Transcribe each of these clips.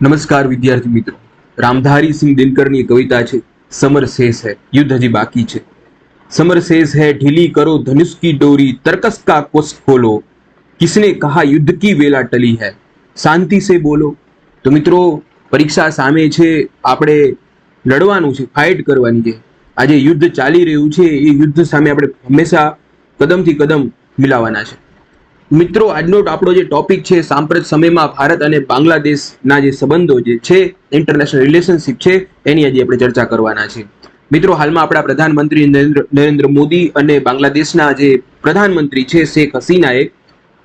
નમસ્કાર વિદ્યાર્થી મિત્રો. રામધારી સિંહ દિનકરની કવિતા છે, સમર शेष है युद्ध हजी बाकी છે. समर शेष है ढीली करो धनुष की डोरी, तर्कस का कोष खोलो, किसने कहा युद्ध की वेला टली है, શાંતિ से બોલો. તો મિત્રો, પરીક્ષા સામે છે, આપણે લડવાનું છે, ફાઇટ કરવાની છે. આજે યુદ્ધ ચાલી રહ્યું છે, એ યુદ્ધ સામે આપણે હંમેશા કદમથી કદમ મિલાવવાના છે. મિત્રો, આજનો આપણો જે ટોપિક છે, સાંપ્રત સમયમાં ભારત અને બાંગ્લાદેશના જે સંબંધો જે છે, ઇન્ટરનેશનલ રિલેશનશિપ છે, એની આજે આપણે ચર્ચા કરવાના છે. મિત્રો, હાલમાં આપણા પ્રધાનમંત્રી નરેન્દ્ર મોદી અને બાંગ્લાદેશના જે પ્રધાનમંત્રી છે શેખ હસીનાએ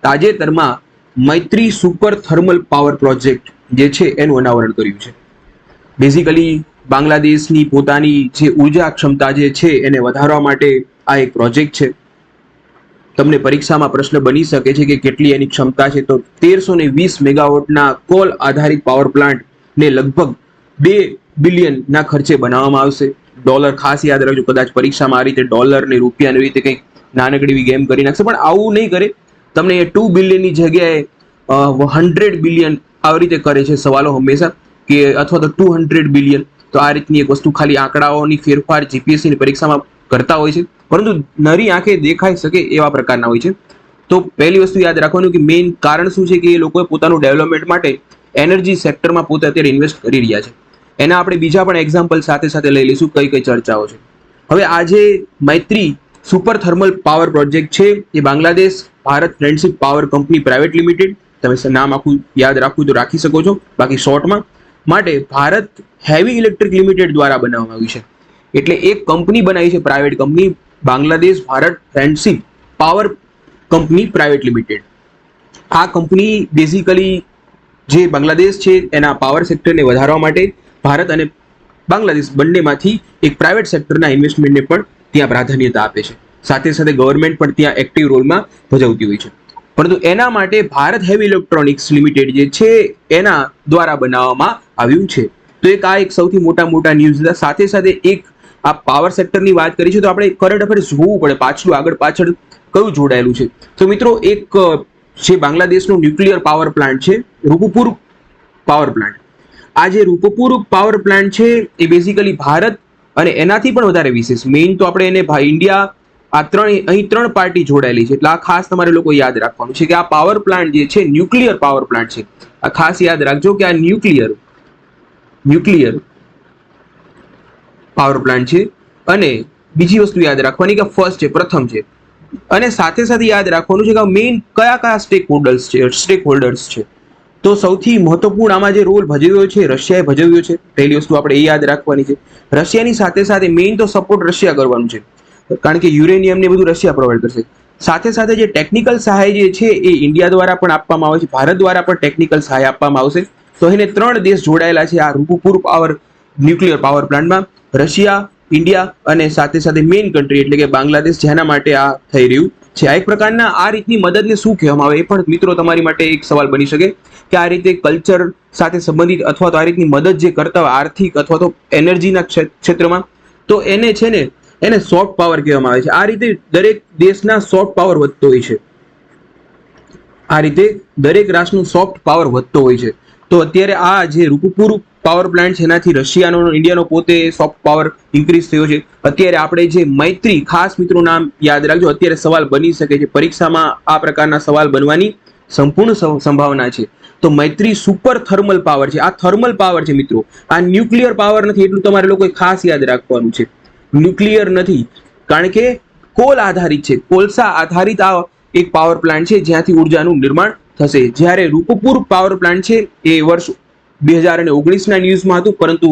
તાજેતરમાં મૈત્રી સુપર થર્મલ પાવર પ્રોજેક્ટ જે છે એનું અનાવરણ કર્યું છે. બેઝિકલી બાંગ્લાદેશની પોતાની જે ઉર્જા ક્ષમતા જે છે એને વધારવા માટે આ એક પ્રોજેક્ટ છે. તમને પરીક્ષામાં પ્રશ્ન બની શકે છે કે કેટલી એની ક્ષમતા છે, તો 1320 મેગાવોટના કોલ આધારિત પાવર પ્લાન્ટ ને લગભગ 2 બિલિયનના ખર્ચે બનાવવામાં આવશે. ડોલર ખાસ યાદ રાખજો, કદાચ પરીક્ષામાં આ રીતે ડોલર ને રૂપિયાની રીતે કંઈક નાનકડી એવી ગેમ કરી નાખશે, પણ આવું નહીં કરે. તમને 2 બિલિયનની જગ્યાએ 100 બિલિયન આવી રીતે કરે છે સવાલો હંમેશા, કે અથવા તો 200 બિલિયન. તો આ રીતની એક વસ્તુ ખાલી આંકડાઓની ફેરફાર જીપીએસસીની પરીક્ષામાં કરતા હોય છે, પરંતુ નરી આંખે દેખાઈ શકે એવા પ્રકારના હોય છે. તો પહેલી વસ્તુ યાદ રાખવાનું કે મેઇન કારણ શું છે કે એ લોકોએ પોતાનું ડેવલપમેન્ટ માટે એનર્જી સેક્ટરમાં પોતે અત્યારે ઇન્વેસ્ટ કરી રહ્યા છે. એના આપણે બીજા પણ એક્ઝામ્પલ સાથે સાથે લઈ લઈશું કઈ કઈ ચર્ચાઓ છે. હવે આજે Maitri super thermal power project છે, એ Bangladesh Bharat friendship power company private limited, તમે નામ આખું યાદ રાખવું તો રાખી શકો છો, બાકી શોર્ટમાં માટે ભારત હેવી ઇલેક્ટ્રિક લિમિટેડ દ્વારા બનાવવામાં આવ્યું છે. એટલે એક કંપની બનાવી છે, private company, Bangladesh Bharat friendship power company private limited. આ કંપની બેઝિકલી જે બાંગ્લાદેશ છે એના પાવર સેક્ટરને વધારવા માટે ભારત અને બાંગ્લાદેશ બંનેમાંથી એક પ્રાઇવેટ સેક્ટરના ઇન્વેસ્ટમેન્ટને પણ ત્યાં પ્રાધાન્યતા આપે છે. સાથે સાથે ગવર્મેન્ટ પણ ત્યાં એક્ટિવ રોલમાં ભજવતી હોય છે. પરંતુ એના માટે ભારત હેવી ઇલેક્ટ્રોનિક્સ લિમિટેડ જે છે એના દ્વારા બનાવવામાં આવ્યું છે. તો આ એક સૌથી મોટા ન્યૂઝ હતા. સાથે સાથે એક આ પાવર સેક્ટરની વાત કરી છે તો આપણે કરંટ અફેર્સ જોવું પડે, પાછળ કયું જોડાયેલું છે. તો મિત્રો, એક જે બાંગ્લાદેશનો ન્યુક્લિયર પાવર પ્લાન્ટ છે, રૂપપુર પાવર પ્લાન્ટ. આ જે રૂપપુર પાવર પ્લાન્ટ છે એ બેઝિકલી ભારત અને એનાથી પણ વધારે વિશેષ મેઇન તો આપણે એને ઇન્ડિયા, આ અહીં ત્રણ પાર્ટી જોડાયેલી છે. એટલે આ ખાસ તમારે લોકો યાદ રાખવાનું છે કે આ પાવર પ્લાન્ટ જે છે ન્યુક્લિયર પાવર પ્લાન્ટ છે. આ ખાસ યાદ રાખજો કે આ ન્યુક્લિયર પાવર પ્લાન્ટ છે. અને બીજી વસ્તુ યાદ રાખવાની કે ફર્સ્ટ છે, પ્રથમ છે. અને સાથે સાથે યાદ રાખવાનું છે કે મેઇન કયા સ્ટેક હોલ્ડર્સ છે. તો સૌથી મહત્વપૂર્ણ આમાં જે રોલ ભજવ્યો છે રશિયાએ ભજવ્યો છે. પહેલી વસ્તુ આપણે એ યાદ રાખવાની છે. રશિયાની સાથે સાથે મેઇન તો સપોર્ટ રશિયા કરવાનું છે, કારણ કે યુરેનિયમ ને બધું રશિયા પ્રોવાઈડ કરશે. સાથે સાથે જે ટેકનિકલ સહાય જે છે એ ઇન્ડિયા દ્વારા પણ આપવામાં આવે છે, ભારત દ્વારા પણ ટેકનિકલ સહાય આપવામાં આવશે. તો એને 3 દેશ જોડાયેલા છે આ રૂપપુર ન્યુક્લિયર પાવર પ્લાન્ટમાં: રશિયા, ઇન્ડિયા અને સાથે સાથે મેઇન કન્ટ્રી એટલે કે બાંગ્લાદેશ, જેના માટે આ થઈ રહ્યું છે. આ એક પ્રકારના આ રીતની મદદને શું કહેવામાં આવે, એ પણ મિત્રો તમારી માટે એક સવાલ બની શકે કે આ રીતે કલ્ચર સાથે સંબંધિત અથવા તો આ રીતની મદદ જે કરતા હોય આર્થિક અથવા તો એનર્જીના ક્ષેત્રમાં, તો એને છે ને એને સોફ્ટ પાવર કહેવામાં આવે છે. આ રીતે દરેક દેશના સોફ્ટ પાવર વધતો હોય છે. આ રીતે દરેક રાષ્ટ્રનો સોફ્ટ પાવર વધતો હોય છે. તો અત્યારે આ જે રૂપપુર પાવર પ્લાન્ટ છે એનાથી રશિયાનો, ઇન્ડિયાનો પોતે સોફ્ટ પાવર ઇન્ક્રીઝ થયો છે. અત્યારે આપણે જે મૈત્રી, ખાસ મિત્રો નામ યાદ રાખજો, અત્યારે સવાલ બની શકે છે પરીક્ષામાં, આ પ્રકારના સવાલ બનવાની સંપૂર્ણ સંભાવના છે. તો મૈત્રી સુપર થર્મલ પાવર છે. આ થર્મલ પાવર છે મિત્રો, આ ન્યુક્લિયર પાવર નથી, એટલું તમારે લોકોએ ખાસ યાદ રાખવાનું છે. ન્યુક્લિયર નથી, કારણ કે કોલ આધારિત છે, કોલસા આધારિત આ એક પાવર પ્લાન્ટ છે જ્યાંથી ઉર્જાનું નિર્માણ થશે. જ્યારે રૂપપુર પાવર પ્લાન્ટ છે એ વર્ષ 2019ના ન્યૂઝમાં હતું, પરંતુ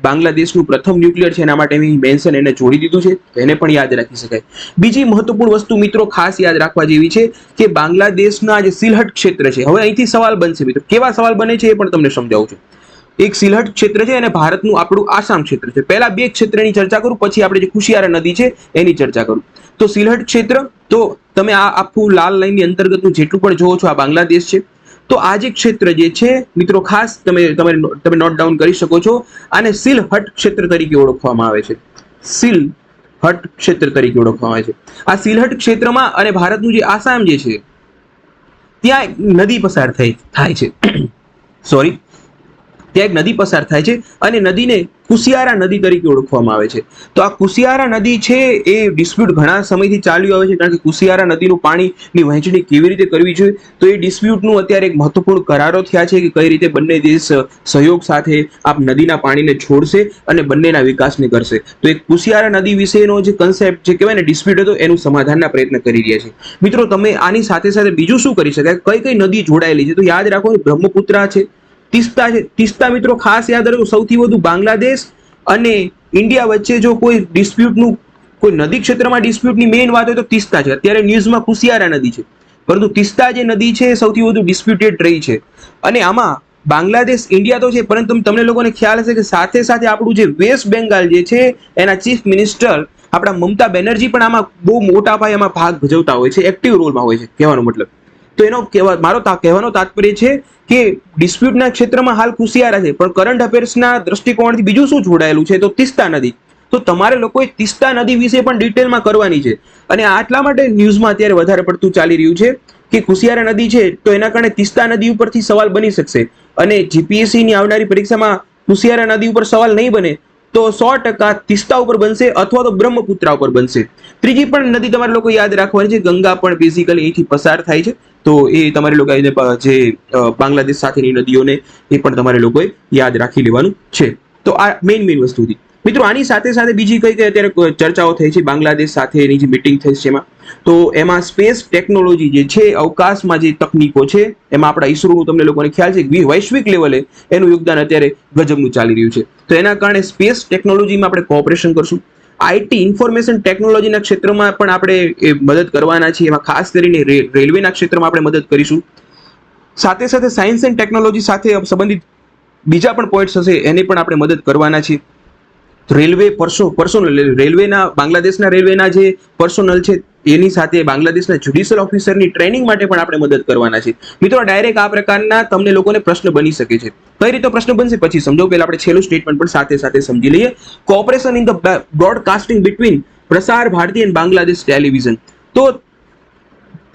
બાંગ્લાદેશનું પ્રથમ ન્યુક્લિયર છે એના માટે મેન્શન એને જોડી દીધું છે, એને પણ યાદ રાખી શકાય. બીજી મહત્વપૂર્ણ વસ્તુ મિત્રો ખાસ યાદ રાખવા જેવી છે કે બાંગ્લાદેશના જે સિલહટ ક્ષેત્ર છે, હવે અહીંથી સવાલ બનશે મિત્રો. કેવા સવાલ બને છે એ પણ તમને સમજાવું છું. એક સિલહટ ક્ષેત્ર છે અને ભારતનું આપણું આસામ ક્ષેત્ર છે. પહેલા 2 ક્ષેત્રની ચર્ચા કરું, પછી આપણે જે કુશિયારા નદી છે એની ચર્ચા કરું. તો સિલહટ ક્ષેત્ર, તો તમે આ આખું લાલ લાઈનની અંતર્ગતનું જેટલું પણ જોવો છો આ બાંગ્લાદેશ છે. તો આ જે ક્ષેત્ર જે છે મિત્રો, ખાસ તમે નોટ ડાઉન કરી શકો છો. આને સિલહટ ક્ષેત્ર તરીકે ઓળખવામાં આવે છે. સિલહટ ક્ષેત્ર તરીકે ઓળખવામાં આવે છે. આ સિલહટ ક્ષેત્રમાં અને ભારતનું જે આસામ જે છે ત્યાં નદી પસાર થાય છે. સોરી, ત્યાં એક નદી પસાર થાય છે અને નદીને કુશિયારા નદી તરીકે ઓળખવામાં આવે છે. તો આ કુશિયારા નદી છે એ ડિસ્પ્યુટ ઘણા સમયથી ચાલ્યું આવે છે, કારણ કે કુશિયારા નદીનું પાણીની વહેંચણી કેવી રીતે કરવી જોઈએ, તો એ ડિસ્પ્યુટનું અત્યારે એક મહત્વપૂર્ણ કરારો થયા છે કે કઈ રીતે બંને દેશ સહયોગ સાથે આ નદીના પાણીને છોડશે અને બંનેના વિકાસને કરશે. તો એક કુશિયારા નદી વિશેનો જે કન્સેપ્ટ જે કહેવાય ને ડિસ્પ્યુટ હતો એનું સમાધાનના પ્રયત્ન કરી રહ્યા છે. મિત્રો તમે આની સાથે સાથે બીજું શું કરી શકાય, કઈ કઈ નદી જોડાયેલી છે, તો યાદ રાખો બ્રહ્મપુત્રા છે, તિસ્તા છે. તિસ્તા મિત્રો ખાસ યાદ રાખો, સૌથી વધુ બાંગ્લાદેશ અને ઇન્ડિયા વચ્ચે જો કોઈ ડિસ્પ્યુટનું કોઈ નદી ક્ષેત્રમાં ડિસ્પ્યુટની મેઇન વાત હોય તો તિસ્તા છે. અત્યારે ન્યૂઝમાં કુશિયારા નદી છે, પરંતુ તિસ્તા જે નદી છે એ સૌથી વધુ ડિસ્પ્યુટેડ રહી છે. અને આમાં બાંગ્લાદેશ ઇન્ડિયા તો છે, પરંતુ તમને લોકોને ખ્યાલ હશે કે સાથે સાથે આપણું જે વેસ્ટ બેંગાલ જે છે એના ચીફ મિનિસ્ટર આપણા મમતા બેનર્જી પણ આમાં બહુ મોટા પાયે એમાં ભાગ ભજવતા હોય છે, એક્ટિવ રોલમાં હોય છે કહેવાનો મતલબ. તો એનો કહેવાનો તાત્પર્ય છે કે ડિસ્પ્યુટના ક્ષેત્રમાં હાલ કુશિયારા છે, પણ કરંટ અફેર્સના દ્રષ્ટિકોણથી બીજું શું જોડાયેલું છે તો તિસ્તા નદી. તો તમારે લોકોએ તિસ્તા નદી વિશે પણ ડિટેલમાં કરવાની છે. અને આટલા માટે ન્યૂઝમાં અત્યારે વધારે પડતું ચાલી રહ્યું છે કે કુશિયારા નદી છે તો એના કારણે તિસ્તા નદી ઉપરથી સવાલ બની શકશે. અને જીપીએસસી ની આવનારી પરીક્ષામાં કુશિયારા નદી ઉપર સવાલ નહીં બને તો 100% તિસ્તા ઉપર બનશે અથવા તો બ્રહ્મપુત્રા ઉપર બનશે. ત્રીજી પણ નદી તમારે લોકો યાદ રાખવાની છે, ગંગા પણ બેઝિકલી અહીંથી પસાર થાય છે. તો એ તમારે લોકો જે બાંગ્લાદેશ સાથેની નદીઓને એ પણ તમારે લોકોએ યાદ રાખી લેવાનું છે. તો આ મેઇન વસ્તુ હતી. મિત્રો આની સાથે સાથે બીજી કઈ કઈ અત્યારે ચર્ચાઓ થઈ છે બાંગ્લાદેશ સાથેની જે મિટિંગ થઈ છે એમાં, તો એમાં સ્પેસ ટેકનોલોજી જે છે, અવકાશમાં જે તકનીકો છે એમાં આપણા ઈસરોનું તમને લોકોને ખ્યાલ છે કે વૈશ્વિક લેવલે એનું યોગદાન અત્યારે ગજબનું ચાલી રહ્યું છે. તો એના કારણે સ્પેસ ટેકનોલોજીમાં આપણે કોઓપરેશન કરશું. આઈટી ઇન્ફોર્મેશન ટેકનોલોજીના ક્ષેત્રમાં પણ આપણે મદદ કરવાના છીએ. એમાં ખાસ કરીને રેલવેના ક્ષેત્રમાં આપણે મદદ કરીશું. સાથે સાથે સાયન્સ એન્ડ ટેકનોલોજી સાથે સંબંધિત બીજા પણ પોઈન્ટ્સ હશે એને પણ આપણે મદદ કરવાના છીએ. રેલવે પર્સોનલ રેલવેના બાંગ્લાદેશના રેલવેના જે પર્સોનલ છે એની સાથે બાંગ્લાદેશના જ્યુડિશિયલ ઓફિસરની ટ્રેનિંગ માટે પણ આપણે મદદ કરવાના છે. મિત્રો ડાયરેક્ટ આ પ્રકારના તમને લોકોને પ્રશ્ન બની શકે છે. કઈ રીતે પ્રશ્ન બનશે પછી સમજો, પહેલા આપણે છેલ્લું સ્ટેટમેન્ટ પણ સાથે સાથે સમજી લઈએ. Cooperation in the broadcasting between Prasar Bharati and Bangladesh television. તો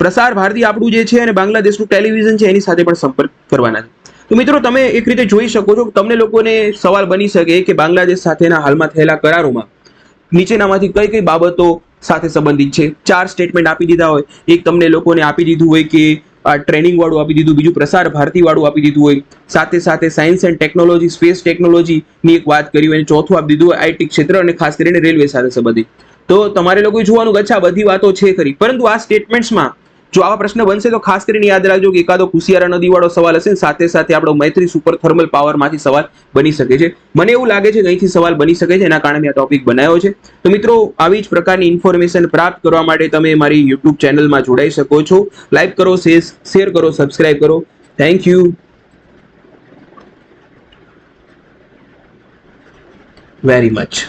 પ્રસાર ભારતી આપણું જે છે અને બાંગ્લાદેશનું ટેલિવિઝન છે એની સાથે પણ સંપર્ક કરવાના છે. તો મિત્રો તમે એક રીતે જોઈ શકો છો, તમને લોકોને સવાલ બની શકે કે બાંગ્લાદેશ સાથેના હાલમાં થયેલા કરારોમાં નીચેનામાંથી કઈ કઈ બાબતો સાથે સંબંધિત છે. 4 સ્ટેટમેન્ટ આપી દીધા હોય, એક તમને લોકોને આપી દીધું હોય કે ટ્રેનિંગ વાળું આપી દીધું, બીજું પ્રસાર ભારતી વાળું આપી દીધું હોય, સાથે સાથે સાયન્સ એન્ડ ટેકનોલોજી સ્પેસ ટેકનોલોજીની એક વાત કરી હોય, અને ચોથું આપી દીધું હોય આઈટી ક્ષેત્ર અને ખાસ કરીને રેલવે સાથે સંબંધિત. તો તમારે લોકોએ જોવાનું કે અચ્છા બધી વાતો છે ખરી, પરંતુ આ સ્ટેટમેન્ટ્સમાં જો આવા પ્રશ્ન બનશે તો ખાસ કરીને યાદ રાખજો કે એકાદો કુશિયારા નદી વાળો સવાલ હશે, સાથે સાથે આપણો મૈત્રી સુપર થર્મલ પાવરમાંથી સવાલ બની શકે છે. મને એવું લાગે છે કે અહીંથી સવાલ બની શકે છે, એના કારણે મેં આ ટોપિક બનાવ્યો છે. તો મિત્રો આવી જ પ્રકારની ઇન્ફોર્મેશન પ્રાપ્ત કરવા માટે તમે મારી યુટ્યુબ ચેનલમાં જોડાઈ શકો છો. લાઈક કરો, શેર કરો, સબસ્ક્રાઇબ કરો. Thank you very much.